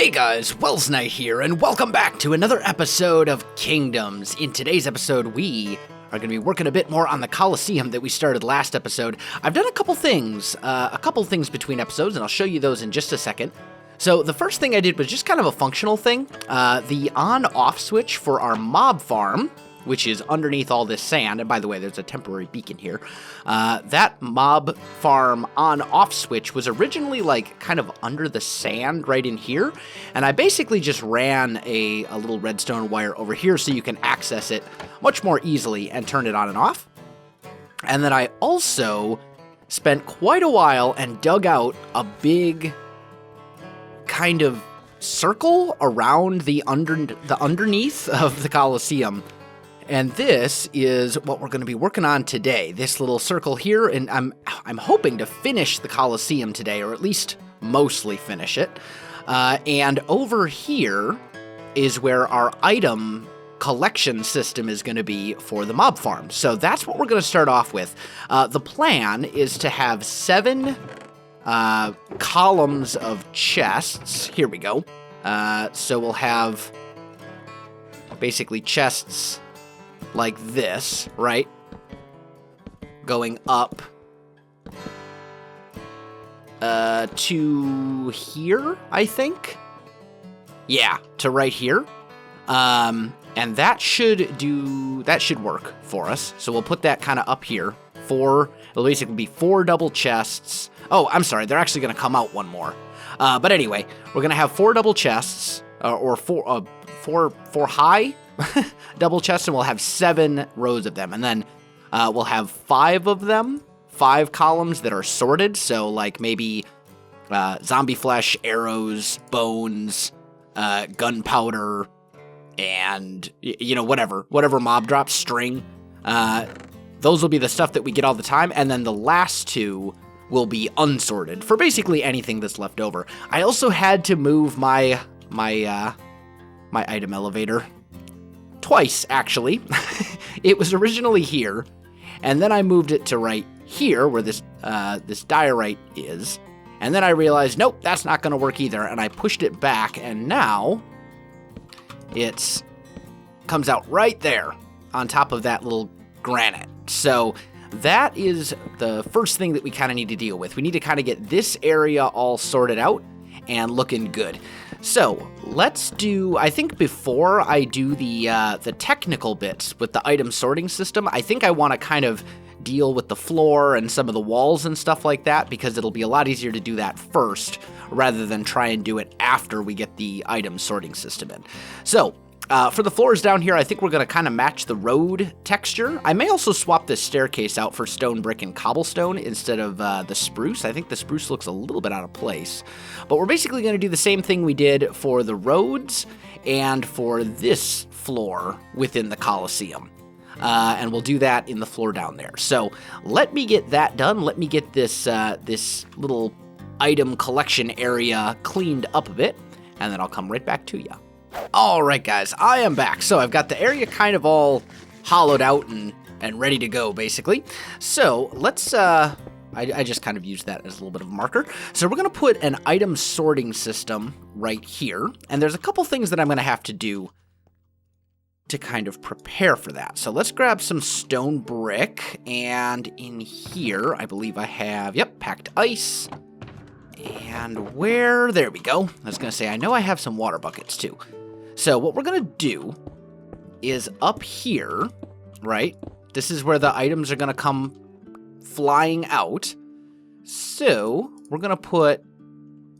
Hey guys, Welsknight here, and welcome back to another episode of Kingdoms. In today's episode, we are going to be working a bit more on the Colosseum that we started last episode. I've done a couple things between episodes, and I'll show you those in just a second. So the first thing I did was just kind of a functional thing. The on-off switch for our mob farm, which is underneath all this sand, and by the way, there's a temporary beacon here. That mob farm on-off switch was originally like kind of under the sand right in here, and I basically just ran a little redstone wire over here so you can access it much more easily and turn it on and off. And then I also spent quite a while and dug out a big kind of circle around the underneath of the Colosseum. And this is what we're going to be working on today, this little circle here, and I'm hoping to finish the Colosseum today, or at least mostly finish it. And over here is where our item collection system is going to be for the mob farm. So that's what we're going to start off with. The plan is to have 7 columns of chests. Here we go. So we'll have basically chests like this, right? Going up to here, I think. Yeah, to right here. And that should work for us. So we'll put that kind of up here. It'll basically be 4 double chests. Oh, I'm sorry, they're actually going to come out one more. But anyway, we're going to have 4 double chests, or four high double chests, and we'll have 7 rows of them. And then we'll have 5 of them, 5 columns that are sorted. So like maybe zombie flesh, arrows, bones, gunpowder, and whatever mob drops, string. Those will be the stuff that we get all the time. And then the last 2 will be unsorted for basically anything that's left over. I also had to move my item elevator twice, actually. It was originally here, and then I moved it to right here where this diorite is, and then I realized, nope, that's not going to work either, and I pushed it back, and now it comes out right there on top of that little granite. So that is the first thing that we kind of need to deal with. We need to kind of get this area all sorted out and looking good. So let's do, I think before I do the technical bits with the item sorting system, I think I want to kind of deal with the floor and some of the walls and stuff like that, because it'll be a lot easier to do that first rather than try and do it after we get the item sorting system in. So for the floors down here, I think we're going to kind of match the road texture. I may also swap this staircase out for stone, brick, and cobblestone instead of the spruce. I think the spruce looks a little bit out of place. But we're basically going to do the same thing we did for the roads and for this floor within the Colosseum. And we'll do that in the floor down there. So let me get that done. Let me get this little item collection area cleaned up a bit, and then I'll come right back to you. All right, guys, I am back. So I've got the area kind of all hollowed out and ready to go, basically. So let's, I just kind of used that as a little bit of a marker. So we're going to put an item sorting system right here. And there's a couple things that I'm going to have to do to kind of prepare for that. So let's grab some stone brick. And in here, I believe I have, packed ice. And there we go. I was going to say, I know I have some water buckets too. So what we're going to do is up here, right? This is where the items are going to come flying out. So we're going to put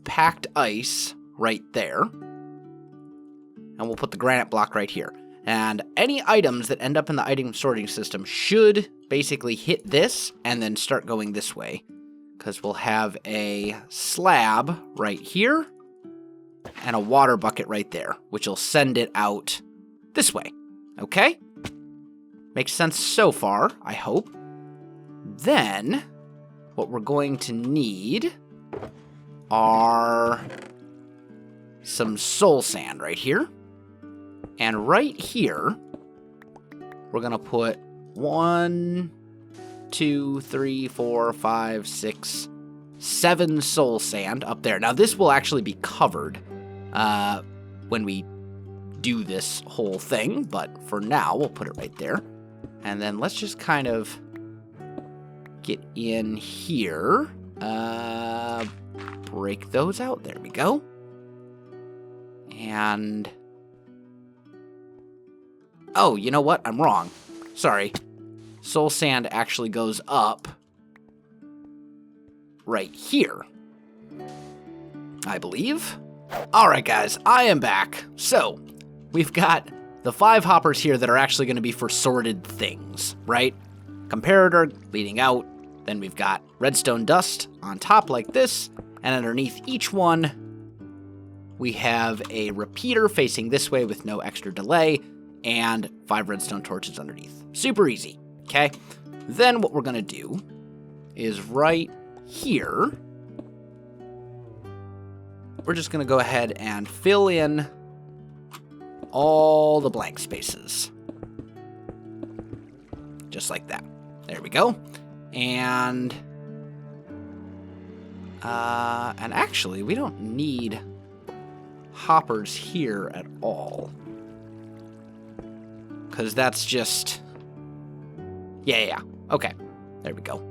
packed ice right there. And we'll put the granite block right here. And any items that end up in the item sorting system should basically hit this and then start going this way, because we'll have a slab right here and a water bucket right there, which will send it out this way. Okay? Makes sense so far, I hope. Then, what we're going to need are some soul sand right here. And right here, we're going to put 1, 2, 3, 4, 5, 6, 7 soul sand up there. Now, this will actually be covered when we do this whole thing, but for now, we'll put it right there. And then let's just kind of get in here, break those out. There we go. And, oh, you know what? I'm wrong. Sorry. Soul sand actually goes up right here, I believe. All right, guys, I am back. So, we've got the 5 hoppers here that are actually going to be for sorted things, right? Comparator leading out. Then we've got redstone dust on top like this. And underneath each one, we have a repeater facing this way with no extra delay. And 5 redstone torches underneath. Super easy, okay? Then what we're going to do is right here, we're just going to go ahead and fill in all the blank spaces. Just like that. There we go. And actually, we don't need hoppers here at all. Because that's just... Yeah. Okay. There we go.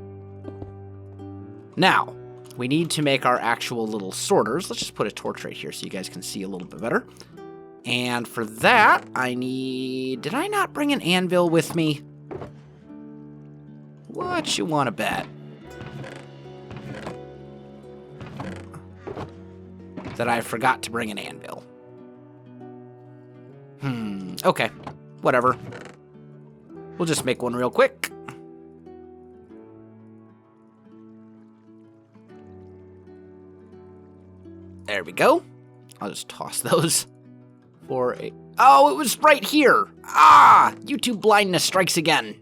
Now, we need to make our actual little sorters. Let's just put a torch right here so you guys can see a little bit better. And for that, I need... Did I not bring an anvil with me? What you want to bet? That I forgot to bring an anvil. Okay. Whatever. We'll just make one real quick. There we go. I'll just toss those for a... Oh, it was right here. Ah, YouTube blindness strikes again.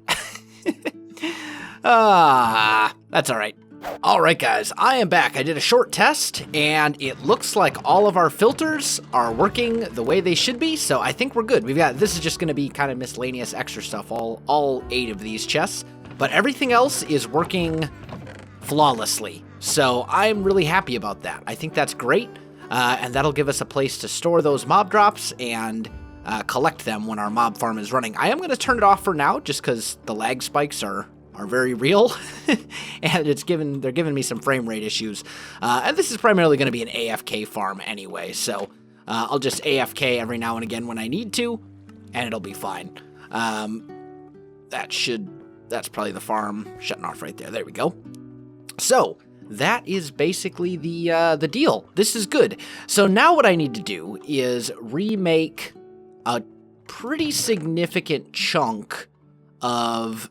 That's all right. All right, guys, I am back. I did a short test, and it looks like all of our filters are working the way they should be, so I think we're good. This is just going to be kind of miscellaneous extra stuff, all 8 of these chests, but everything else is working flawlessly, so I'm really happy about that. I think that's great, and that'll give us a place to store those mob drops and collect them when our mob farm is running. I am going to turn it off for now, just because the lag spikes are very real, and they're giving me some frame rate issues. And this is primarily going to be an AFK farm anyway, so I'll just AFK every now and again when I need to, and it'll be fine. That's probably the farm shutting off right there. There we go. So that is basically the deal. This is good. So now what I need to do is remake a pretty significant chunk of...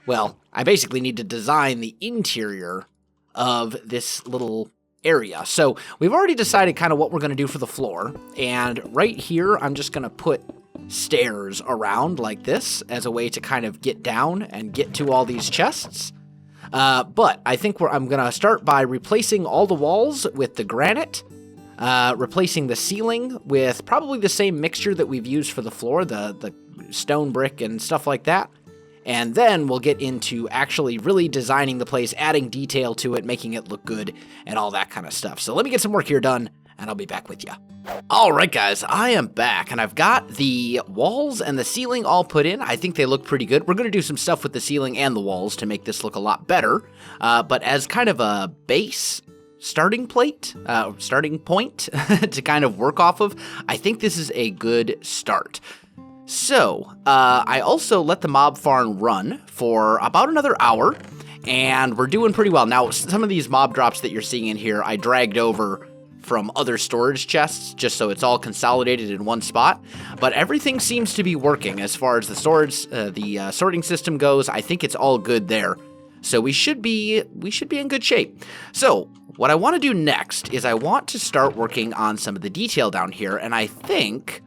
Well, I basically need to design the interior of this little area. So we've already decided kind of what we're going to do for the floor. And right here, I'm just going to put stairs around like this as a way to kind of get down and get to all these chests. But I think I'm going to start by replacing all the walls with the granite, replacing the ceiling with probably the same mixture that we've used for the floor, the stone brick and stuff like that. And then we'll get into actually really designing the place, adding detail to it, making it look good, and all that kind of stuff. So let me get some work here done, and I'll be back with you. All right, guys, I am back, and I've got the walls and the ceiling all put in. I think they look pretty good. We're going to do some stuff with the ceiling and the walls to make this look a lot better. But as kind of a base starting point to kind of work off of, I think this is a good start. So, I also let the mob farm run for about another hour, and we're doing pretty well. Now, some of these mob drops that you're seeing in here, I dragged over from other storage chests, just so it's all consolidated in one spot. But everything seems to be working as far as the sorting system goes. I think it's all good there. So we should be in good shape. So, what I want to do next is I want to start working on some of the detail down here, and I think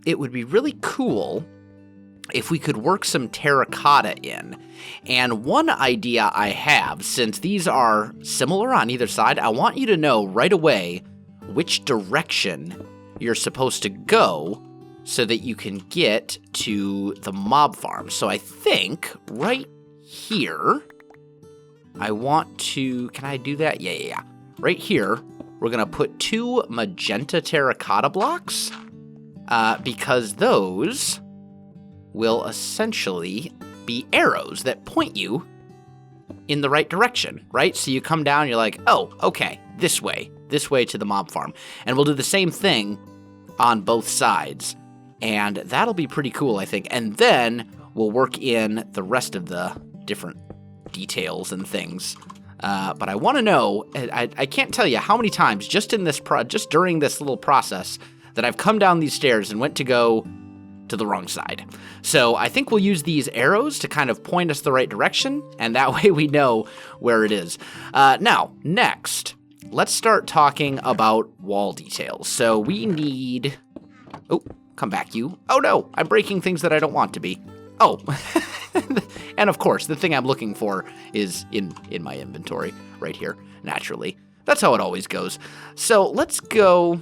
it would be really cool if we could work some terracotta in. And one idea I have, since these are similar on either side, I want you to know right away which direction you're supposed to go so that you can get to the mob farm. So I think right here, I want to... Can I do that? Yeah. Right here, we're going to put 2 magenta terracotta blocks because those will essentially be arrows that point you in the right direction, right? So you come down, you're like, oh, okay, this way to the mob farm. And we'll do the same thing on both sides. And that'll be pretty cool, I think. And then we'll work in the rest of the different details and things. But I want to know, I can't tell you how many times just during this little process that I've come down these stairs and went to go to the wrong side. So I think we'll use these arrows to kind of point us the right direction, and that way we know where it is. Now, next, let's start talking about wall details. So we need... Oh, come back, you. Oh no, I'm breaking things that I don't want to be. Oh, and of course, the thing I'm looking for is in my inventory right here, naturally. That's how it always goes. So let's go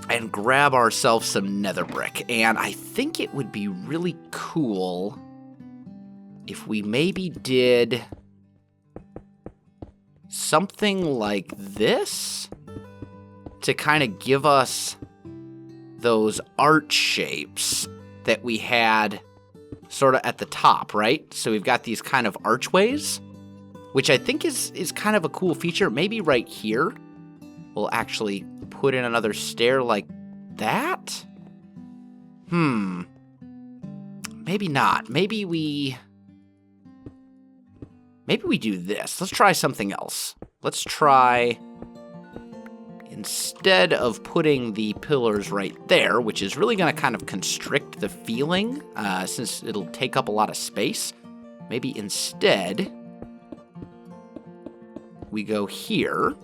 and grab ourselves some nether brick. And I think it would be really cool if we maybe did something like this to kind of give us those arch shapes that we had sort of at the top, right? So we've got these kind of archways, which I think is kind of a cool feature. Maybe right here we'll actually put in another stair like that? Maybe not. Maybe we do this. Let's try something else. Let's try, instead of putting the pillars right there, which is really going to kind of constrict the feeling, since it'll take up a lot of space, maybe instead we go here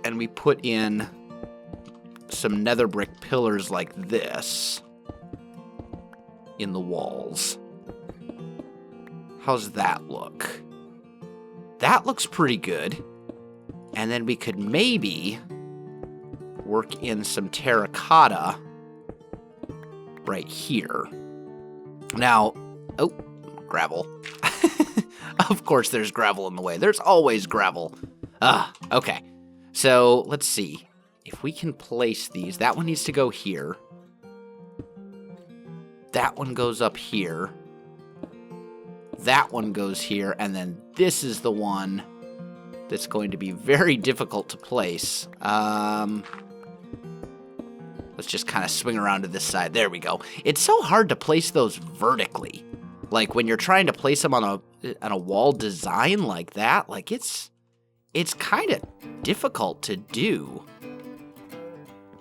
and we put in some nether brick pillars like this in the walls. How's that look? That looks pretty good. And then we could maybe work in some terracotta right here. Now, oh, gravel. Of course there's gravel in the way. There's always gravel. Okay. So let's see if we can place these. That one needs to go here. That one goes up here. That one goes here. And then this is the one that's going to be very difficult to place. Let's just kind of swing around to this side. There we go. It's so hard to place those vertically. Like when you're trying to place them on a wall design like that, like it's kind of difficult to do.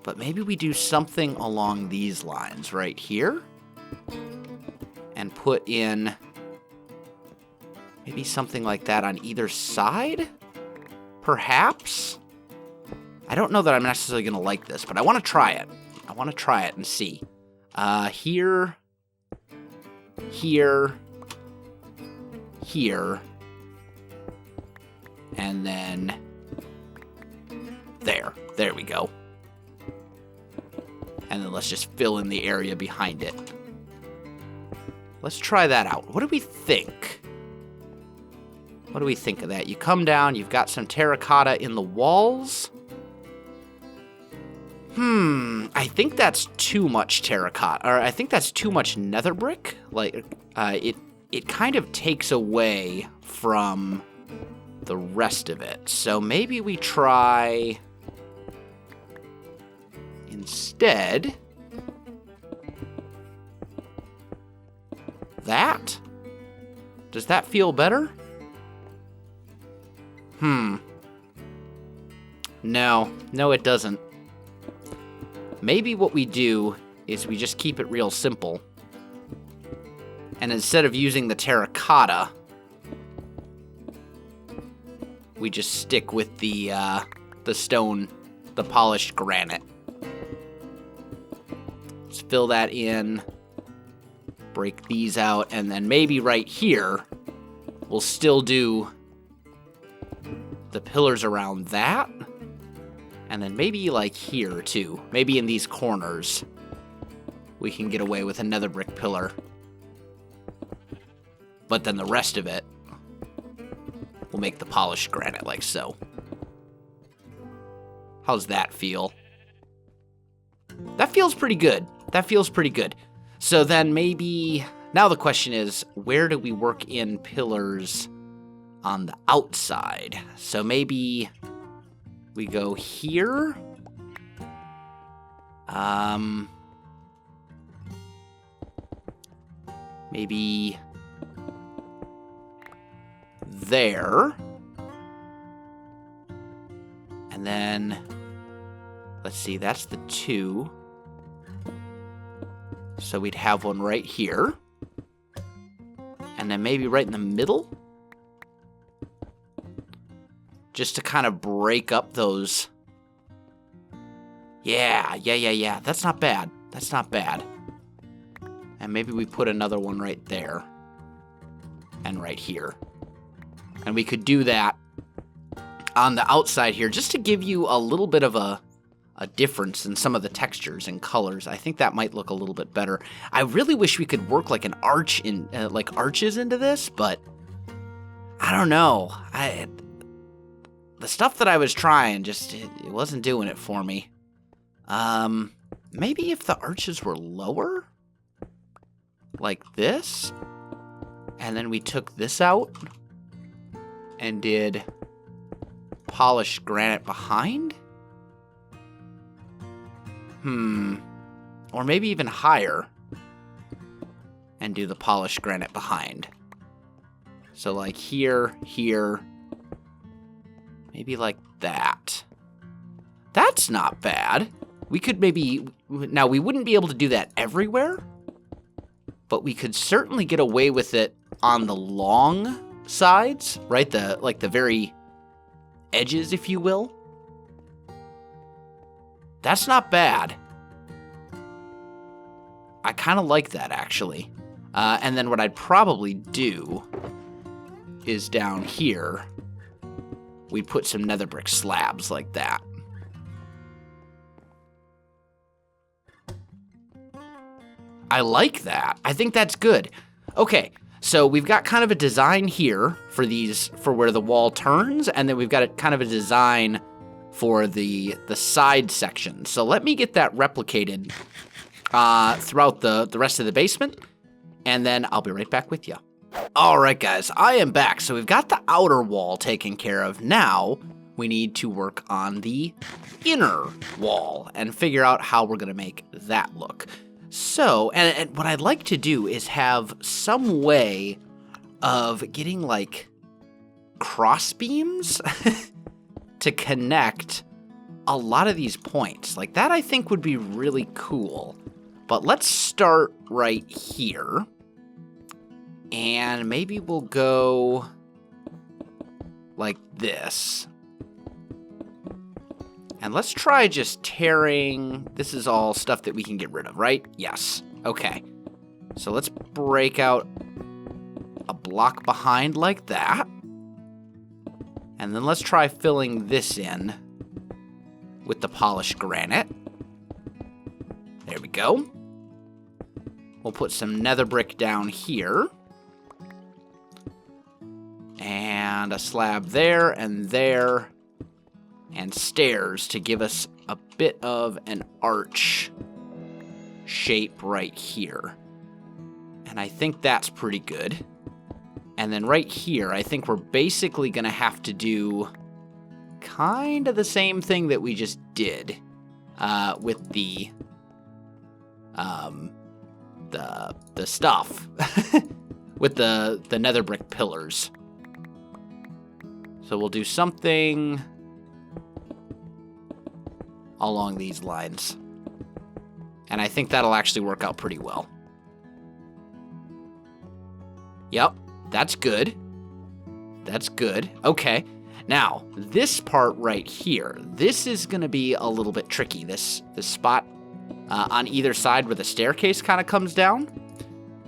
But maybe we do something along these lines right here. And put in maybe something like that on either side? Perhaps? I don't know that I'm necessarily going to like this, but I want to try it. I want to try it and see. Here. Here. Here. And then there. There we go. And then let's just fill in the area behind it. Let's try that out. What do we think? What do we think of that? You come down, you've got some terracotta in the walls. I think that's too much terracotta, or I think that's too much nether brick. Like, it kind of takes away from the rest of it. So maybe we try instead that. Does that feel better? No, it doesn't. Maybe what we do is we just keep it real simple. And instead of using the terracotta, we just stick with the stone, the polished granite. Let's fill that in, break these out, and then maybe right here, we'll still do the pillars around that. And then maybe like here too. Maybe in these corners, we can get away with another brick pillar. But then the rest of it, we'll make the polished granite like so. How's that feel? That feels pretty good. That feels pretty good. So then maybe, now the question is, where do we work in pillars on the outside? So maybe we go here. Maybe there. And then, let's see, that's the 2. So we'd have one right here. And then maybe right in the middle. Just to kind of break up those. Yeah. That's not bad. That's not bad. And maybe we put another one right there. And right here. And we could do that on the outside here just to give you a little bit of a difference in some of the textures and colors. I think that might look a little bit better. I really wish we could work like an arch in like arches into this, but I don't know. The stuff that I was trying just it wasn't doing it for me. Maybe if the arches were lower, like this, and then we took this out and did polished granite behind. Or maybe even higher and do the polished granite behind. So like here, maybe like that. That's not bad. We could maybe, now we wouldn't be able to do that everywhere, but we could certainly get away with it on the long sides, right? Like the very edges, if you will. That's not bad. I kind of like that, actually. And then what I'd probably do is down here, we'd put some nether brick slabs like that. I like that. I think that's good. Okay, so we've got kind of a design here for where the wall turns, and then we've got a kind of a design for the side section. So let me get that replicated throughout the rest of the basement, and then I'll be right back with you. All right, guys, I am back. So we've got the outer wall taken care of. Now we need to work on the inner wall and figure out how we're going to make that look. So, and what I'd like to do is have some way of getting, like, cross beams to connect a lot of these points. Like, that I think would be really cool. But let's start right here. And maybe we'll go like this. And let's try just tearing. This is all stuff that we can get rid of, right? Yes. Okay. So let's break out a block behind like that. And then let's try filling this in with the polished granite. There we go. We'll put some nether brick down here. And a slab there and there. And stairs to give us a bit of an arch shape right here. And I think that's pretty good. And then right here, I think we're basically going to have to do kind of the same thing that we just did with the stuff with the nether brick pillars. So we'll do something along these lines. And I think that'll actually work out pretty well. Yep, that's good. That's good. Okay. Now, this part right here, this is going to be a little bit tricky. This spot on either side where the staircase kind of comes down.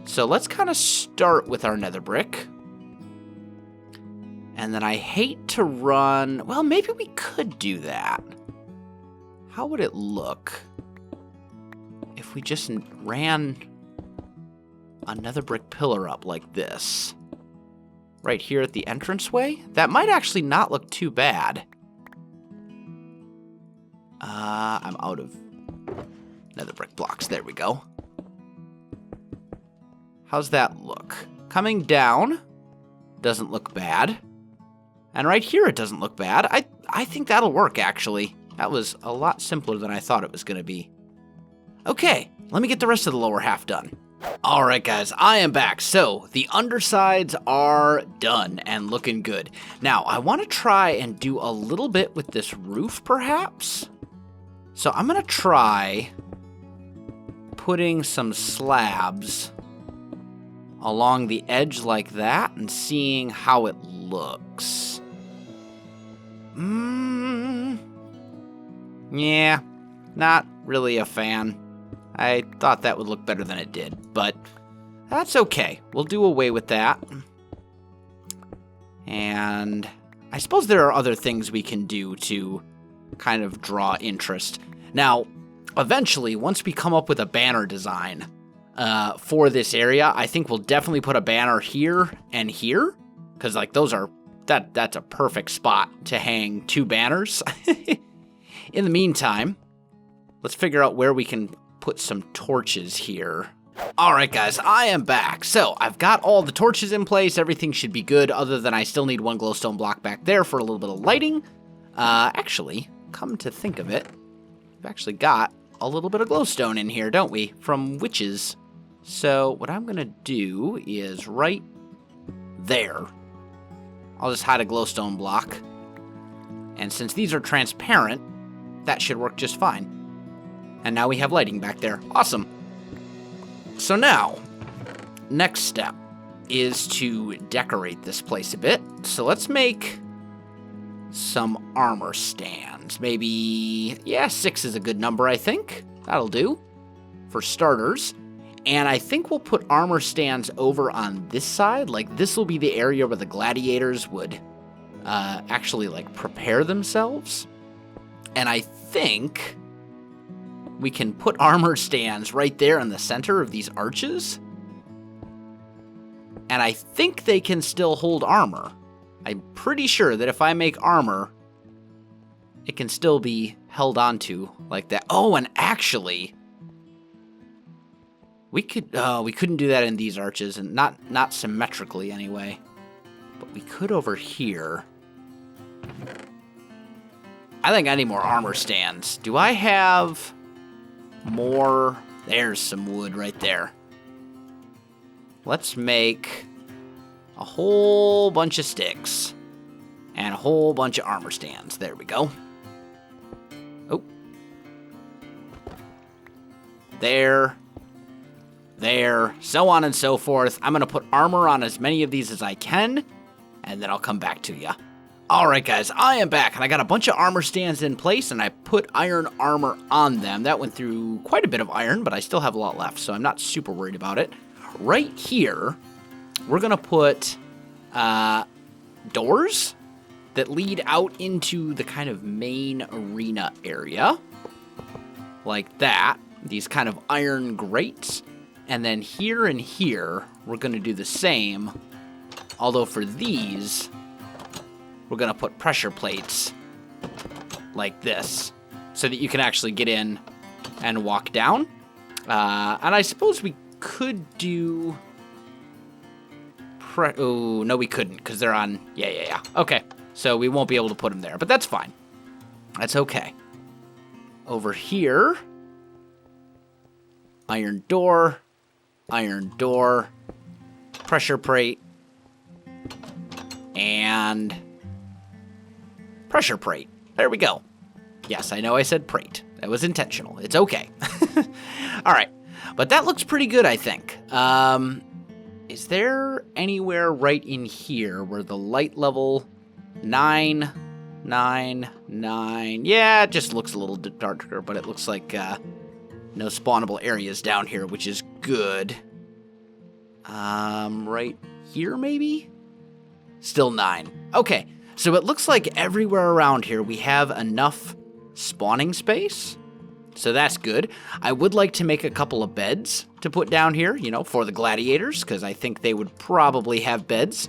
So let's kind of start with our nether brick. And then I hate to run... Well, maybe we could do that. How would it look if we just ran another brick pillar up like this? right here at the entranceway. That might actually not look too bad. I'm out of nether brick blocks. There we go. How's that look? Coming down doesn't look bad. And right here it doesn't look bad. I think that'll work, actually. That was a lot simpler than I thought it was going to be. Okay, let me get the rest of the lower half done. All right, guys, I am back. So the undersides are done and looking good. Now, I want to try and do a little bit with this roof, perhaps. So I'm going to try putting some slabs along the edge like that and seeing how it looks. Yeah, not really a fan. I thought that would look better than it did, but that's okay. We'll do away with that. And I suppose there are other things we can do to kind of draw interest. Now, eventually, once we come up with a banner design for this area, I think we'll definitely put a banner here and here, because like those are that's a perfect spot to hang 2 banners. In the meantime, let's figure out where we can put some torches here. All right, guys, I am back. So I've got all the torches in place. Everything should be good, other than I still need 1 glowstone block back there for a little bit of lighting. Actually, come to think of it, we've actually got a little bit of glowstone in here, don't we? From witches. So what I'm going to do is right there, I'll just hide a glowstone block. And since these are transparent, that should work just fine. And now we have lighting back there. Awesome. So now, next step is to decorate this place a bit. So let's make some armor stands. Maybe, yeah, 6 is a good number, I think. That'll do for starters. And I think we'll put armor stands over on this side. Like, this will be the area where the gladiators would actually, like, prepare themselves. And I think we can put armor stands right there in the center of these arches. And I think they can still hold armor. I'm pretty sure that if I make armor, it can still be held onto like that. Oh, and actually, we couldn't do that in these arches, and not symmetrically anyway. But we could over here. I think I need more armor stands. Do I have more? There's some wood right there. Let's make a whole bunch of sticks and a whole bunch of armor stands. There we go. Oh. There, so on and so forth. I'm going to put armor on as many of these as I can, and then I'll come back to you. Alright guys, I am back, and I got a bunch of armor stands in place, and I put iron armor on them. That went through quite a bit of iron, but I still have a lot left, so I'm not super worried about it. Right here, we're going to put doors that lead out into the kind of main arena area. Like that. These kind of iron grates. And then here and here, we're going to do the same. Although for these, we're going to put pressure plates like this, so that you can actually get in and walk down. And I suppose we could do... Oh, no, we couldn't, because they're on... Yeah. Okay, so we won't be able to put them there, but that's fine. That's okay. Over here, iron door, pressure plate, and pressure plate. There we go. Yes, I know I said plate. That was intentional. It's okay. All right, but that looks pretty good, I think. Is there anywhere right in here where the light level 9, 9, 9... Yeah, it just looks a little darker, but it looks like no spawnable areas down here, which is good. Right here, maybe? Still 9. Okay, so it looks like everywhere around here we have enough spawning space. So that's good. I would like to make a couple of beds to put down here, you know, for the gladiators, because I think they would probably have beds.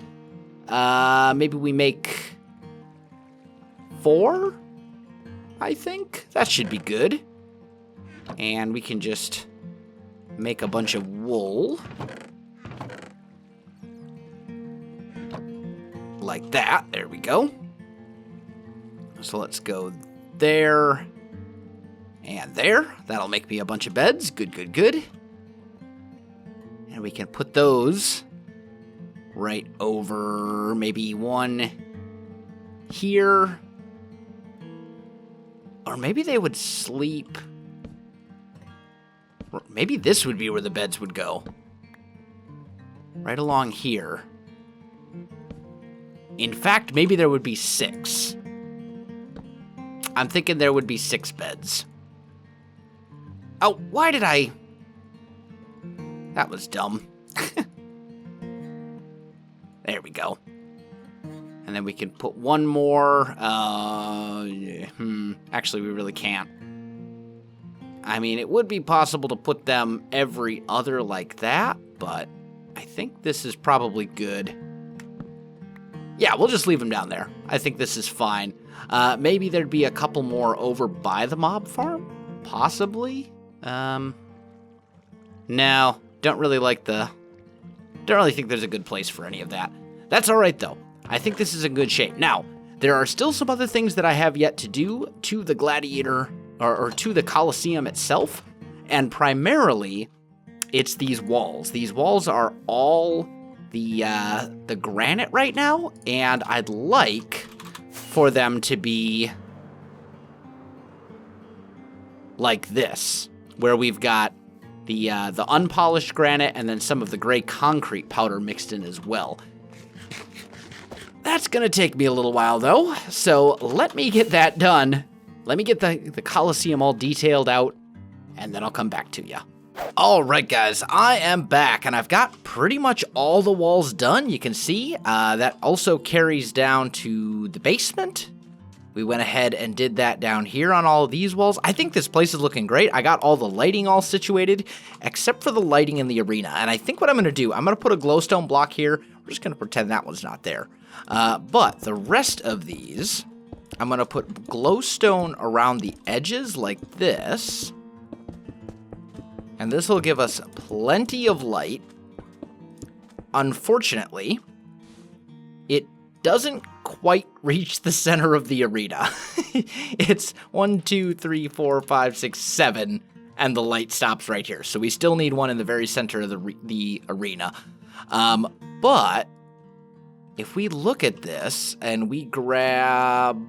Maybe we make 4, I think. That should be good. And we can just make a bunch of wool. Like that. There we go. So let's go there and there. That'll make me a bunch of beds. Good, good, good. And we can put those right over, maybe one here. Or maybe they would sleep. Maybe this would be where the beds would go. Right along here. In fact, maybe there would be 6. I'm thinking there would be 6 beds. Oh, why did I... That was dumb. There we go. And then we can put one more. Actually, we really can't. I mean, it would be possible to put them every other like that, but I think this is probably good. Yeah, we'll just leave them down there. I think this is fine. Maybe there'd be a couple more over by the mob farm? Possibly? No, don't really think there's a good place for any of that. That's all right, though. I think this is in good shape. Now, there are still some other things that I have yet to do to the Gladiator, or to the Colosseum itself, and primarily, it's these walls. These walls are all the granite right now, and I'd like for them to be like this, where we've got the unpolished granite and then some of the gray concrete powder mixed in as well. That's gonna take me a little while though, so let me get that done. Let me get the Colosseum all detailed out, and then I'll come back to you. All right, guys, I am back, and I've got pretty much all the walls done. You can see that also carries down to the basement. We went ahead and did that down here on all of these walls. I think this place is looking great. I got all the lighting all situated, except for the lighting in the arena. And I think what I'm going to do, I'm going to put a glowstone block here. We're just going to pretend that one's not there. But the rest of these, I'm going to put glowstone around the edges like this. And this will give us plenty of light. Unfortunately, it doesn't quite reach the center of the arena. It's 1, 2, 3, 4, 5, 6, 7, and the light stops right here. So we still need one in the very center of the arena. But if we look at this and we grab...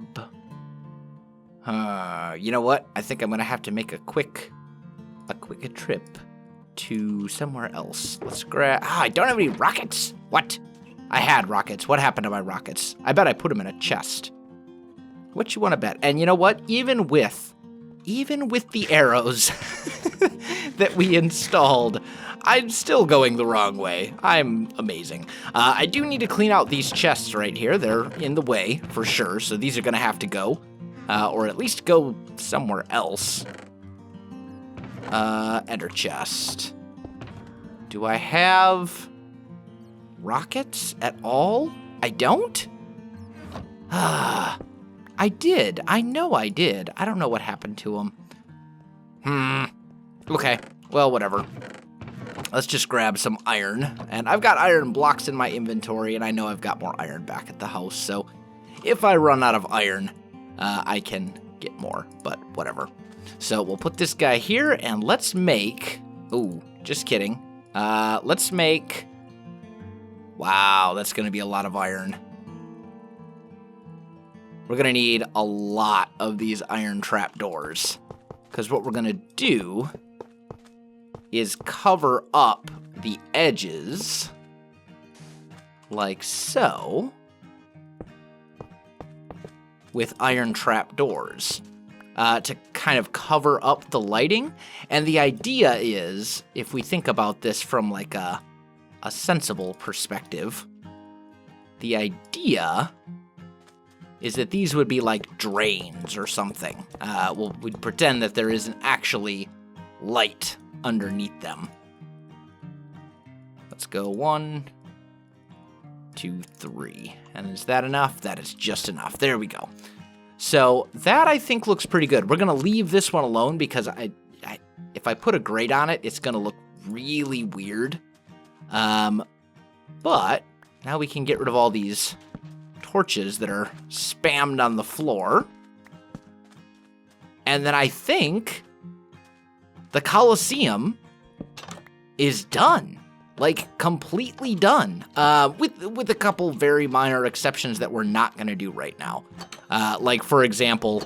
you know what? I think I'm going to have to make a quick trip to somewhere else. Let's grab... I don't have any rockets! What? I had rockets. What happened to my rockets? I bet I put them in a chest. What you want to bet? And you know what? Even with the arrows that we installed, I'm still going the wrong way. I'm amazing. I do need to clean out these chests right here. They're in the way, for sure, so these are going to have to go. Or at least go somewhere else. Ender chest. Do I have rockets at all? I don't? I did. I know I did. I don't know what happened to them. Okay. Well, whatever. Let's just grab some iron. And I've got iron blocks in my inventory, and I know I've got more iron back at the house. So if I run out of iron, I can get more, but whatever. So we'll put this guy here, and let's make... Ooh, just kidding. Let's make... Wow, that's going to be a lot of iron. We're going to need a lot of these iron trapdoors. Because what we're going to do is cover up the edges like so with iron trapdoors to kind of cover up the lighting. And the idea is, if we think about this from like a sensible perspective, the idea is that these would be like drains or something. We'd pretend that there isn't actually light underneath them. Let's go 1, 2, 3. And is that enough? That is just enough. There we go. So that I think looks pretty good. We're going to leave this one alone because if I put a grate on it, it's going to look really weird. But now we can get rid of all these torches that are spammed on the floor. And then I think the Colosseum is done. Like, completely done. With a couple very minor exceptions that we're not going to do right now. Like, for example,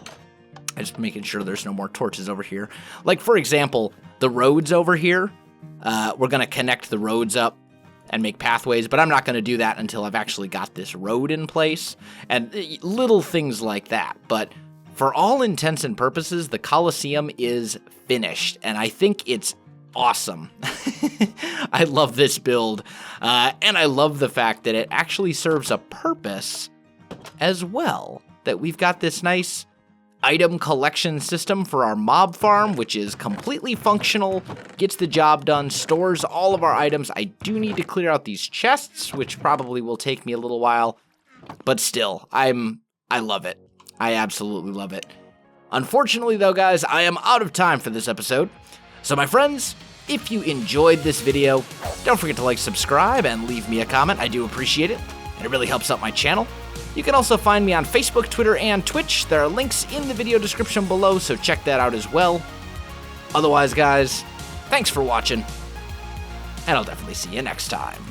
I'm just making sure there's no more torches over here. Like, for example, the roads over here, we're going to connect the roads up and make pathways, but I'm not going to do that until I've actually got this road in place, and little things like that. But for all intents and purposes, the Colosseum is finished, and I think it's awesome. I love this build, and I love the fact that it actually serves a purpose as well, that we've got this nice item collection system for our mob farm, which is completely functional, gets the job done, stores all of our items. I do need to clear out these chests, which probably will take me a little while, but still, I love it. I absolutely love it. Unfortunately, though, guys, I am out of time for this episode. So, my friends, if you enjoyed this video, don't forget to like, subscribe, and leave me a comment. I do appreciate it, and it really helps out my channel. You can also find me on Facebook, Twitter, and Twitch. There are links in the video description below, so check that out as well. Otherwise, guys, thanks for watching, and I'll definitely see you next time.